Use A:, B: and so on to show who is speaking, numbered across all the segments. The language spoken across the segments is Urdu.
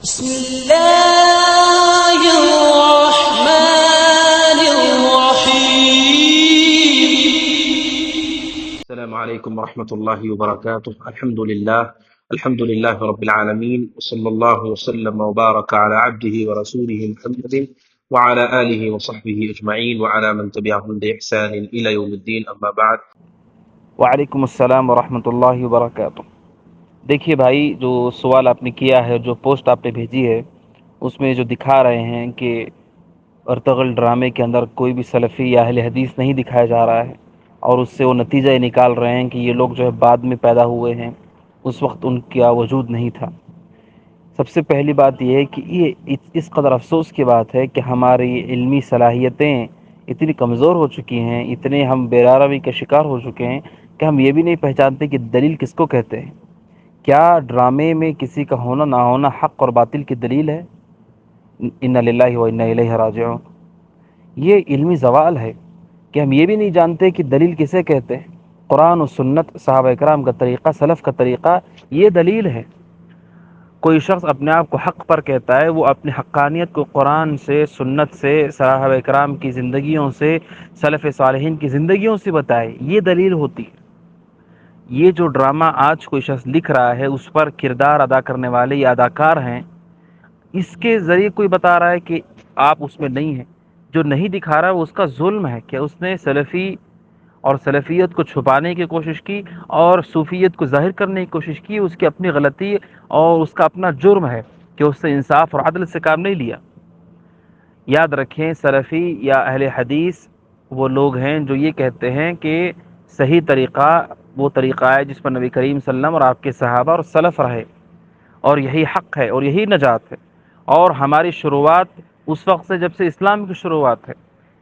A: بسم الله الرحمن الرحيم.
B: السلام عليكم ورحمة الله وبركاته. الحمد لله رب العالمين، وصلى الله وسلم وبارك على عبده ورسوله محمد وعلى آله وصحبه أجمعين وعلى من تبعهم بإحسان إلى يوم الدين، أما بعد.
C: وعلیکم السلام ورحمۃ اللہ وبرکاتہ۔ دیکھیے بھائی، جو سوال آپ نے کیا ہے، جو پوسٹ آپ نے بھیجی ہے، اس میں جو دکھا رہے ہیں کہ ارطغرل ڈرامے کے اندر کوئی بھی سلفی یا اہل حدیث نہیں دکھایا جا رہا ہے، اور اس سے وہ نتیجہ یہ نکال رہے ہیں کہ یہ لوگ جو ہے بعد میں پیدا ہوئے ہیں، اس وقت ان کا وجود نہیں تھا۔ سب سے پہلی بات یہ ہے کہ یہ اس قدر افسوس کی بات ہے کہ ہماری علمی صلاحیتیں اتنی کمزور ہو چکی ہیں، اتنے ہم بےراروی کا شکار ہو چکے ہیں کہ ہم یہ بھی نہیں پہچانتے کہ دلیل کس کو کہتے ہیں۔ کیا ڈرامے میں کسی کا ہونا نہ ہونا حق اور باطل کی دلیل ہے؟ انا للہ و انا الیہ راجعون۔ یہ علمی زوال ہے کہ ہم یہ بھی نہیں جانتے کہ دلیل کسے کہتے ہیں۔ قرآن و سنت، صحابہ کرام کا طریقہ، سلف کا طریقہ، یہ دلیل ہے۔ کوئی شخص اپنے آپ کو حق پر کہتا ہے، وہ اپنی حقانیت کو قرآن سے، سنت سے، صحابہ کرام کی زندگیوں سے، سلف صالحین کی زندگیوں سے بتائے، یہ دلیل ہوتی ہے۔ یہ جو ڈرامہ آج کوئی شخص لکھ رہا ہے، اس پر کردار ادا کرنے والے یا اداکار ہیں، اس کے ذریعے کوئی بتا رہا ہے کہ آپ اس میں نہیں ہیں۔ جو نہیں دکھا رہا ہے وہ اس کا ظلم ہے کہ اس نے سلفی اور سلفیت کو چھپانے کی کوشش کی اور صوفیت کو ظاہر کرنے کی کوشش کی۔ اس کی اپنی غلطی اور اس کا اپنا جرم ہے کہ اس سے انصاف اور عدل سے کام نہیں لیا۔ یاد رکھیں، سلفی یا اہل حدیث وہ لوگ ہیں جو یہ کہتے ہیں کہ صحیح طریقہ وہ طریقہ ہے جس پر نبی کریم صلی اللہ علیہ وسلم اور آپ کے صحابہ اور سلف رہے، اور یہی حق ہے اور یہی نجات ہے۔ اور ہماری شروعات اس وقت سے جب سے اسلام کی شروعات ہے،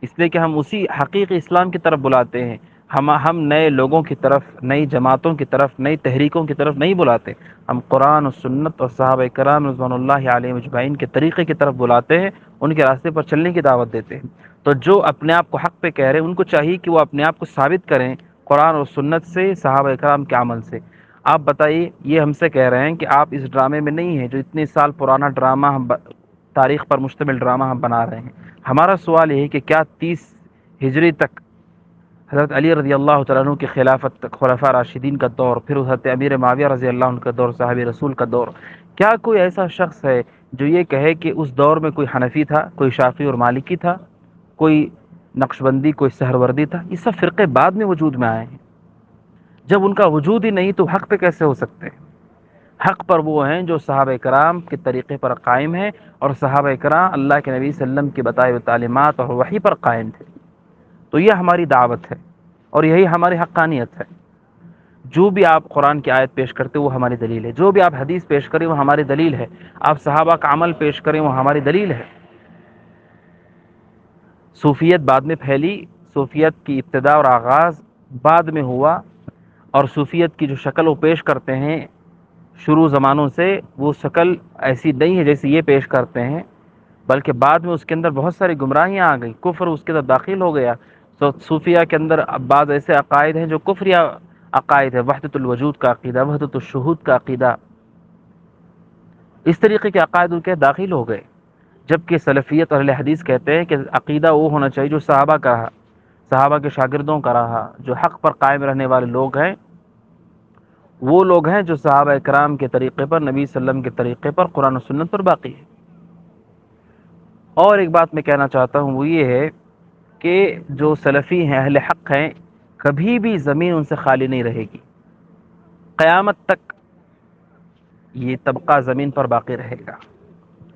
C: اس لیے کہ ہم اسی حقیقی اسلام کی طرف بلاتے ہیں۔ ہم نئے لوگوں کی طرف، نئی جماعتوں کی طرف، نئی تحریکوں کی طرف نہیں بلاتے۔ ہم قرآن و سنت اور صحابہ کرام رضوان اللہ علیہم اجمعین کے طریقے کی طرف بلاتے ہیں، ان کے راستے پر چلنے کی دعوت دیتے ہیں۔ تو جو اپنے آپ کو حق پہ کہہ رہے ہیں، ان کو چاہیے کہ وہ اپنے آپ کو ثابت کریں قرآن اور سنت سے، صحابہ کرام کے عمل سے۔ آپ بتائیے، یہ ہم سے کہہ رہے ہیں کہ آپ اس ڈرامے میں نہیں ہیں جو اتنے سال پرانا ڈرامہ تاریخ پر مشتمل ڈرامہ ہم بنا رہے ہیں۔ ہمارا سوال یہ ہے کہ کیا 30 ہجری تک حضرت علی رضی اللہ تعالیٰ عنہ کی خلافت تک، خلفاء راشدین کا دور، پھر حضرت امیر معاویہ رضی اللہ عنہ کا دور، صحابی رسول کا دور، کیا کوئی ایسا شخص ہے جو یہ کہے کہ اس دور میں کوئی حنفی تھا، کوئی شافعی اور مالکی تھا، کوئی نقشبندی، کوئی سہروردی تھا؟ یہ سب فرقے بعد میں وجود میں آئے ہیں۔ جب ان کا وجود ہی نہیں تو حق پہ کیسے ہو سکتے ہیں؟ حق پر وہ ہیں جو صحابہ کرام کے طریقے پر قائم ہیں، اور صحابہ کرام اللہ کے نبی صلی اللہ علیہ وسلم کی بتائے ہوئے تعلیمات اور وحی پر قائم تھے۔ تو یہ ہماری دعوت ہے اور یہی ہماری حقانیت ہے۔ جو بھی آپ قرآن کی آیت پیش کرتے وہ ہماری دلیل ہے، جو بھی آپ حدیث پیش کریں وہ ہماری دلیل ہے، آپ صحابہ کا عمل پیش کریں وہ ہماری دلیل ہے۔ صوفیت بعد میں پھیلی، صوفیت کی ابتدا اور آغاز بعد میں ہوا، اور صوفیت کی جو شکل وہ پیش کرتے ہیں شروع زمانوں سے، وہ شکل ایسی نہیں ہے جیسے یہ پیش کرتے ہیں، بلکہ بعد میں اس کے اندر بہت ساری گمراہیاں آ گئی، کفر اس کے اندر داخل ہو گیا۔ صوفیہ کے اندر بعض ایسے عقائد ہیں جو کفریہ عقائد ہے، وحدت الوجود کا عقیدہ، وحدت الشہود کا عقیدہ، اس طریقے کے عقائد ان کے داخل ہو گئے۔ جبکہ سلفیت اور اہل حدیث کہتے ہیں کہ عقیدہ وہ ہونا چاہیے جو صحابہ کا رہا، صحابہ کے شاگردوں کا رہا، جو حق پر قائم رہنے والے لوگ ہیں، وہ لوگ ہیں جو صحابہ کرام کے طریقے پر، نبی صلی اللہ علیہ وسلم کے طریقے پر، قرآن و سنت پر باقی ہے۔ اور ایک بات میں کہنا چاہتا ہوں، وہ یہ ہے کہ جو سلفی ہیں، اہل حق ہیں، کبھی بھی زمین ان سے خالی نہیں رہے گی، قیامت تک یہ طبقہ زمین پر باقی رہے گا۔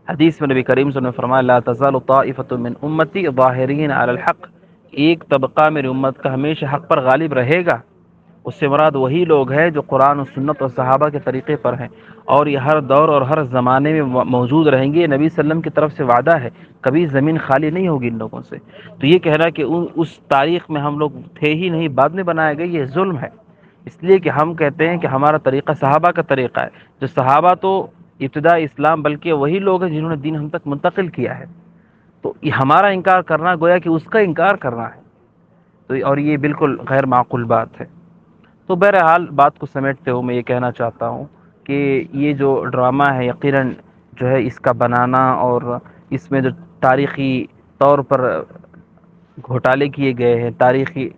C: حدیث میں نبی کریم صلی اللہ علیہ وسلم نے فرمایا، لا تزال طائفۃ من امتی ظاہرین علی الحق، ایک طبقہ میری امت کا ہمیشہ حق پر غالب رہے گا۔ اس سے مراد وہی لوگ ہیں جو قرآن و سنت اور صحابہ کے طریقے پر ہیں، اور یہ ہر دور اور ہر زمانے میں موجود رہیں گے۔ نبی صلی اللہ علیہ وسلم کی طرف سے وعدہ ہے، کبھی زمین خالی نہیں ہوگی ان لوگوں سے۔ تو یہ کہنا کہ اس تاریخ میں ہم لوگ تھے ہی نہیں، بعد میں بنایا گیا، یہ ظلم ہے۔ اس لیے کہ ہم کہتے ہیں کہ ہمارا طریقہ صحابہ کا طریقہ ہے، جو صحابہ تو ابتدا اسلام، بلکہ وہی لوگ ہیں جنہوں نے دین ہم تک منتقل کیا ہے۔ تو یہ ہمارا انکار کرنا گویا کہ اس کا انکار کرنا ہے، تو اور یہ بالکل غیر معقول بات ہے۔ تو بہرحال بات کو سمیٹتے ہوئے میں یہ کہنا چاہتا ہوں کہ یہ جو ڈرامہ ہے، یقیناً جو ہے اس کا بنانا اور اس میں جو تاریخی طور پر گھوٹالے کیے گئے ہیں، تاریخی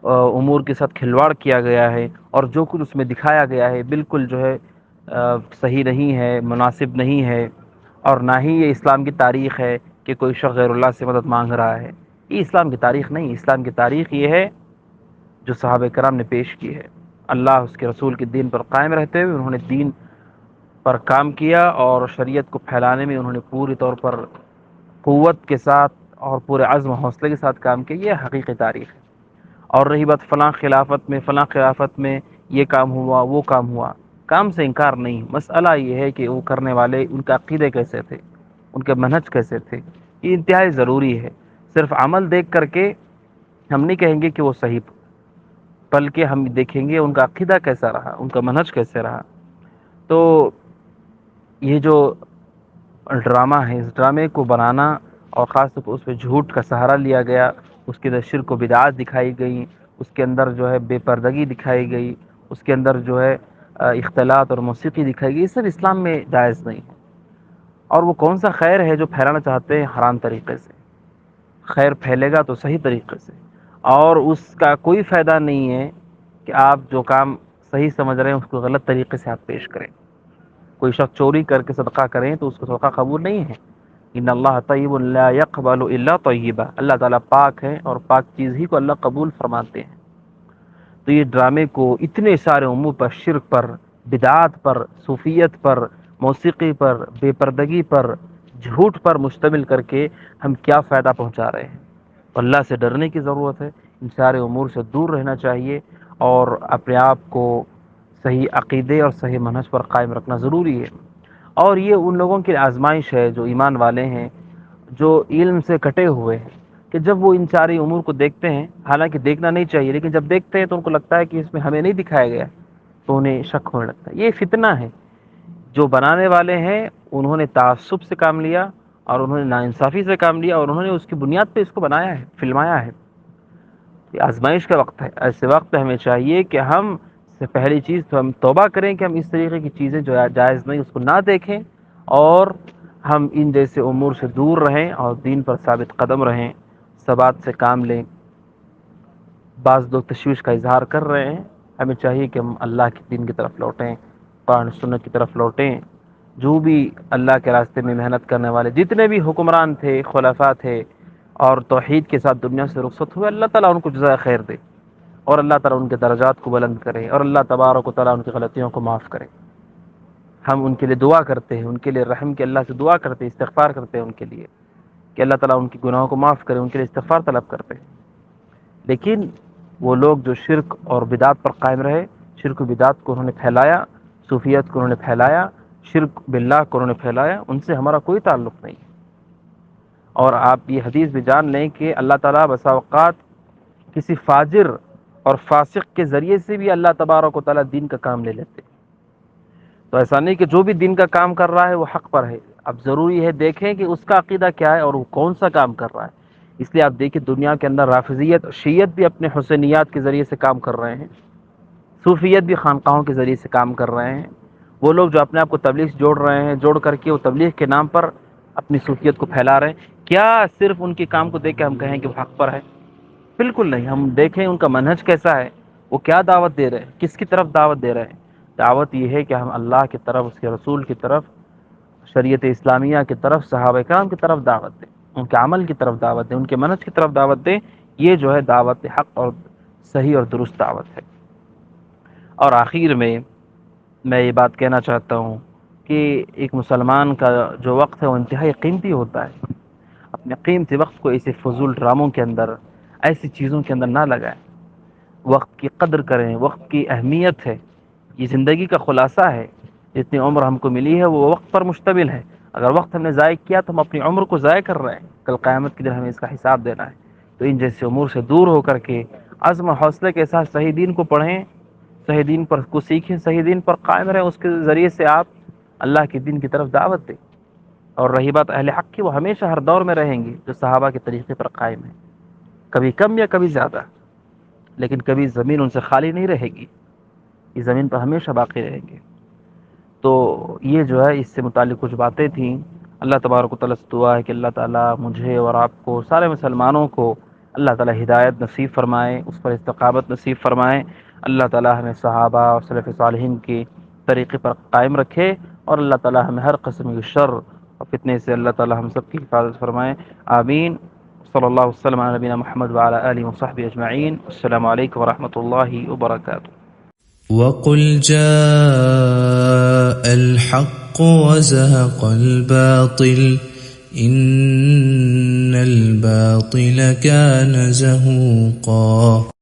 C: امور کے ساتھ کھلواڑ کیا گیا ہے، اور جو کچھ اس میں دکھایا گیا ہے بالکل جو ہے صحیح نہیں ہے، مناسب نہیں ہے، اور نہ ہی یہ اسلام کی تاریخ ہے کہ کوئی شخص غیر اللہ سے مدد مانگ رہا ہے۔ یہ اسلام کی تاریخ نہیں، اسلام کی تاریخ یہ ہے جو صحابہ کرام نے پیش کی ہے۔ اللہ اس کے رسول کے دین پر قائم رہتے ہوئے انہوں نے دین پر کام کیا، اور شریعت کو پھیلانے میں انہوں نے پوری طور پر قوت کے ساتھ اور پورے عزم و حوصلے کے ساتھ کام کیا۔ یہ حقیقی تاریخ ہے۔ اور رہی بات فلاں خلافت میں یہ کام ہوا، وہ کام ہوا، کام سے انکار نہیں، مسئلہ یہ ہے کہ وہ کرنے والے ان کے عقیدے کیسے تھے، ان کے منہج کیسے تھے۔ یہ انتہائی ضروری ہے۔ صرف عمل دیکھ کر کے ہم نہیں کہیں گے کہ وہ صحیح، بلکہ ہم دیکھیں گے ان کا عقیدہ کیسا رہا، ان کا منہج کیسے رہا۔ تو یہ جو ڈرامہ ہے، اس ڈرامے کو بنانا اور خاص طور پر اس پہ جھوٹ کا سہارا لیا گیا، اس کے اندر شرک و بدعات دکھائی گئی، اس کے اندر جو ہے بے پردگی دکھائی گئی، اس کے اندر جو ہے اختلاط اور موسیقی دکھائی گئی، یہ سب اسلام میں جائز نہیں ہے۔ اور وہ کون سا خیر ہے جو پھیلانا چاہتے ہیں حرام طریقے سے؟ خیر پھیلے گا تو صحیح طریقے سے، اور اس کا کوئی فائدہ نہیں ہے کہ آپ جو کام صحیح سمجھ رہے ہیں اس کو غلط طریقے سے آپ پیش کریں۔ کوئی شخص چوری کر کے صدقہ کریں تو اس کو صدقہ قبول نہیں ہے۔ ان اللہ طیب لا يقبل الا طیبا، اللہ تعالیٰ پاک ہے اور پاک چیز ہی کو اللہ قبول فرماتے ہیں۔ تو یہ ڈرامے کو اتنے سارے امور پر، شرک پر، بدعات پر، صوفیت پر، موسیقی پر، بے پردگی پر، جھوٹ پر مشتمل کر کے ہم کیا فائدہ پہنچا رہے ہیں؟ اللہ سے ڈرنے کی ضرورت ہے، ان سارے امور سے دور رہنا چاہیے، اور اپنے آپ کو صحیح عقیدے اور صحیح منہج پر قائم رکھنا ضروری ہے۔ اور یہ ان لوگوں کی آزمائش ہے جو ایمان والے ہیں، جو علم سے کٹے ہوئے ہیں، کہ جب وہ ان ساری امور کو دیکھتے ہیں، حالانکہ دیکھنا نہیں چاہیے، لیکن جب دیکھتے ہیں تو ان کو لگتا ہے کہ اس میں ہمیں نہیں دکھایا گیا، تو انہیں شک ہونے لگتا ہے۔ یہ فتنہ ہے۔ جو بنانے والے ہیں انہوں نے تعصب سے کام لیا، اور انہوں نے ناانصافی سے کام لیا، اور انہوں نے اس کی بنیاد پہ اس کو بنایا ہے، فلمایا ہے۔ یہ آزمائش کا وقت ہے۔ ایسے وقت ہمیں چاہیے کہ ہم سے پہلی چیز تو ہم توبہ کریں کہ ہم اس طریقے کی چیزیں جو جائز نہیں اس کو نہ دیکھیں، اور ہم ان جیسے امور سے دور رہیں اور دین پر ثابت قدم رہیں، ثبات سے کام لیں۔ بعض لوگ تشویش کا اظہار کر رہے ہیں، ہمیں چاہیے کہ ہم اللہ کے دین کی طرف لوٹیں، قرآن سنت کی طرف لوٹیں۔ جو بھی اللہ کے راستے میں محنت کرنے والے جتنے بھی حکمران تھے، خلفاء تھے، اور توحید کے ساتھ دنیا سے رخصت ہوئے، اللہ تعالیٰ ان کو جزائے خیر دے، اور اللہ تعالیٰ ان کے درجات کو بلند کرے، اور اللہ تبارک و تعالیٰ ان کی غلطیوں کو معاف کرے۔ ہم ان کے لیے دعا کرتے ہیں، ان کے لیے رحم کے اللہ سے دعا کرتے ہیں، استغفار کرتے ہیں ان کے لیے کہ اللہ تعالیٰ ان کی گناہوں کو معاف کرے، ان کے لیے استغفار طلب کرتے ہیں۔ لیکن وہ لوگ جو شرک اور بدعت پر قائم رہے، شرک و بدعت کو انہوں نے پھیلایا، صوفیت کو انہوں نے پھیلایا، شرک باللہ کو انہوں نے پھیلایا، ان سے ہمارا کوئی تعلق نہیں ہے۔ اور آپ یہ حدیث بھی جان لیں کہ اللہ تعالیٰ بسا اوقات کسی فاجر اور فاسق کے ذریعے سے بھی اللہ تبارک و تعالیٰ دین کا کام لے لیتے۔ تو ایسا نہیں کہ جو بھی دین کا کام کر رہا ہے وہ حق پر ہے، اب ضروری ہے دیکھیں کہ اس کا عقیدہ کیا ہے اور وہ کون سا کام کر رہا ہے۔ اس لیے آپ دیکھیں دنیا کے اندر رافضیت اور شیعت بھی اپنے حسینیات کے ذریعے سے کام کر رہے ہیں، صوفیت بھی خانقاہوں کے ذریعے سے کام کر رہے ہیں۔ وہ لوگ جو اپنے آپ کو تبلیغ سے جوڑ رہے ہیں، جوڑ کر کے وہ تبلیغ کے نام پر اپنی صوفیت کو پھیلا رہے ہیں، کیا صرف ان کے کام کو دیکھ کے ہم کہیں کہ وہ حق پر ہے؟ بالکل نہیں۔ ہم دیکھیں ان کا منہج کیسا ہے، وہ کیا دعوت دے رہے ہیں، کس کی طرف دعوت دے رہے ہیں۔ دعوت یہ ہے کہ ہم اللہ کی طرف، اس کے رسول کی طرف، شریعت اسلامیہ کی طرف، صحابہ کرام کی طرف دعوت دیں، ان کے عمل کی طرف دعوت دیں، ان کے منہج کی طرف دعوت دیں۔ یہ جو ہے دعوت حق اور صحیح اور درست دعوت ہے۔ اور آخر میں یہ بات کہنا چاہتا ہوں کہ ایک مسلمان کا جو وقت ہے وہ انتہائی قیمتی ہوتا ہے۔ اپنے قیمتی وقت کو ایسے فضول ڈراموں کے اندر، ایسی چیزوں کے اندر نہ لگائیں۔ وقت کی قدر کریں، وقت کی اہمیت ہے، یہ زندگی کا خلاصہ ہے۔ جتنی عمر ہم کو ملی ہے وہ وقت پر مشتمل ہے۔ اگر وقت ہم نے ضائع کیا تو ہم اپنی عمر کو ضائع کر رہے ہیں، کل قیامت کے دن ہمیں اس کا حساب دینا ہے۔ تو ان جیسے امور سے دور ہو کر کے عزم و حوصلے کے ساتھ صحیح دین کو پڑھیں، صحیح دین پر کو سیکھیں، صحیح دین پر قائم رہیں، اس کے ذریعے سے آپ اللہ کے دین کی طرف دعوت دیں۔ اور رہی بات اہل حق کی، وہ ہمیشہ ہر دور میں رہیں گے جو صحابہ کے طریقے پر قائم ہیں، کبھی کم یا کبھی زیادہ، لیکن کبھی زمین ان سے خالی نہیں رہے گی، یہ زمین پر ہمیشہ باقی رہیں گے۔ تو یہ جو ہے اس سے متعلق کچھ باتیں تھیں. اللہ تبارک و تعالیٰ سے دعا ہے کہ اللہ تعالیٰ مجھے اور آپ کو سارے مسلمانوں کو اللہ تعالیٰ ہدایت نصیب فرمائے، اس پر استقامت نصیب فرمائے. اللہ تعالیٰ ہمیں صحابہ اور سلف صالحین کے طریقے پر قائم رکھے، اور اللہ تعالیٰ ہمیں ہر قسم کی شر اور فتنے سے اللہ تعالیٰ ہم سب کی حفاظت فرمائے. آمین. صلی اللہ وسلم علی نبینا محمد وعلی آلہ وصحبہ اجمعین. السلام علیکم ورحمۃ اللہ وبرکاتہ.
D: وقل جاء الحق وزهق الباطل إن الباطل كان زهوقا